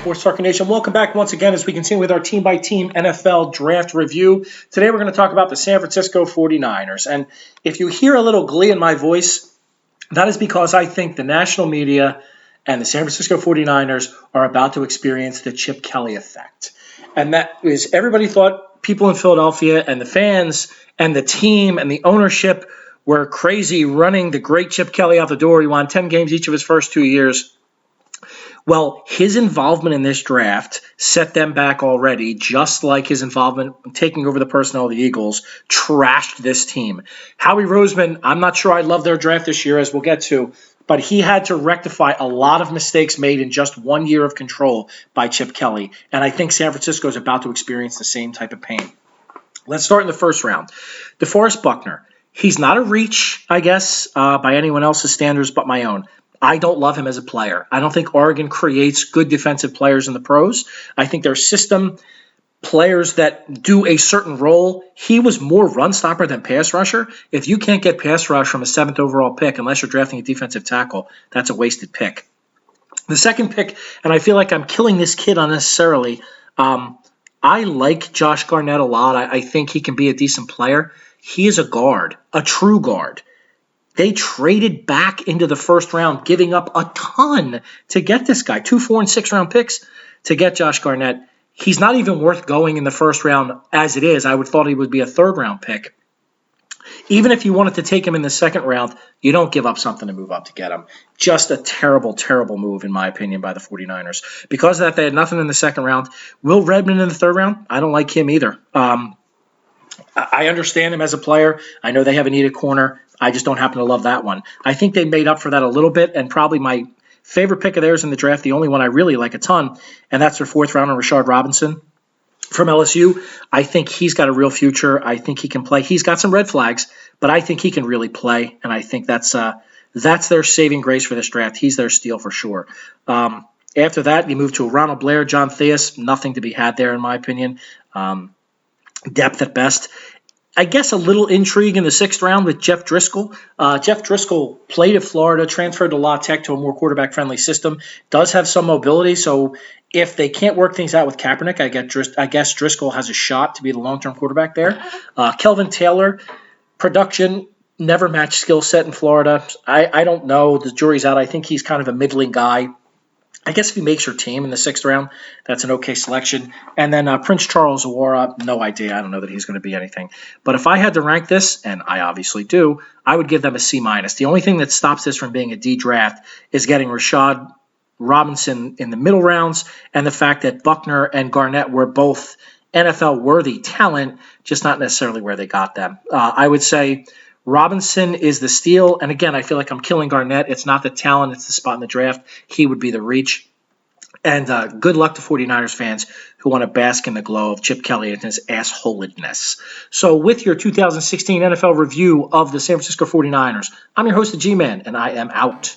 Sports Talker Nation. Welcome back once again as we continue with our team-by-team NFL draft review. Today we're going to talk about the San Francisco 49ers. And if you hear a little glee in my voice, that is because I think the national media and the San Francisco 49ers are about to experience the Chip Kelly effect. And that is, everybody thought people in Philadelphia and the fans and the team and the ownership were crazy running the great Chip Kelly out the door. He won 10 games each of his first 2 years. Well, his involvement in this draft set them back already, just like his involvement in taking over the personnel of the Eagles trashed this team. Howie Roseman, I'm not sure I love their draft this year, as we'll get to, but he had to rectify a lot of mistakes made in just 1 year of control by Chip Kelly, and I think San Francisco is about to experience the same type of pain. Let's start in the first round. DeForest Buckner. He's not a reach, I guess, by anyone else's standards but my own. I don't love him as a player. I don't think Oregon creates good defensive players in the pros. I think their system players that do a certain role. He was more run stopper than pass rusher. If you can't get pass rush from a 7th overall pick, unless you're drafting a defensive tackle, that's a wasted pick. The second pick, and I feel like I'm killing this kid unnecessarily, I like Josh Garnett a lot. I think he can be a decent player. He is a guard, a true guard. They traded back into the first round, giving up a ton to get this guy. 2, 4, and 6 round picks to get Josh Garnett. He's not even worth going in the first round as it is. I would have thought he would be a 3rd round pick. Even if you wanted to take him in the 2nd round, you don't give up something to move up to get him. Just a terrible, terrible move, in my opinion, by the 49ers. Because of that, they had nothing in the 2nd round. Will Redmond in the 3rd round? I don't like him either. I understand him as a player. I know they have a needed corner. I just don't happen to love that one. I think they made up for that a little bit, and probably my favorite pick of theirs in the draft, the only one I really like a ton, and that's their 4th rounder, Rashard Robinson from LSU. I think he's got a real future. I think he can play. He's got some red flags, but I think he can really play, and I think that's their saving grace for this draft. He's their steal for sure. After that, you move to Ronald Blair, John Theus. Nothing to be had there, in my opinion. Depth at best. I guess a little intrigue in the 6th round with Jeff Driscoll. Jeff Driscoll played at Florida, transferred to La Tech to a more quarterback-friendly system, does have some mobility, so if they can't work things out with Kaepernick, I guess Driscoll has a shot to be the long-term quarterback there. Kelvin Taylor, production, never matched skill set in Florida. I don't know. The jury's out. I think he's kind of a middling guy. I guess if he makes your team in the 6th round, that's an okay selection. And then Prince Charles Awara, no idea. I don't know that he's going to be anything. But if I had to rank this, and I obviously do, I would give them a C-. The only thing that stops this from being a D draft is getting Rashard Robinson in the middle rounds and the fact that Buckner and Garnett were both NFL-worthy talent, just not necessarily where they got them. I would say Robinson is the steal, and again, I feel like I'm killing Garnett. It's not the talent, it's the spot in the draft. He would be the reach. And good luck to 49ers fans who want to bask in the glow of Chip Kelly and his assholedness. So with your 2016 NFL review of the San Francisco 49ers, I'm your host, the G-Man, and I am out.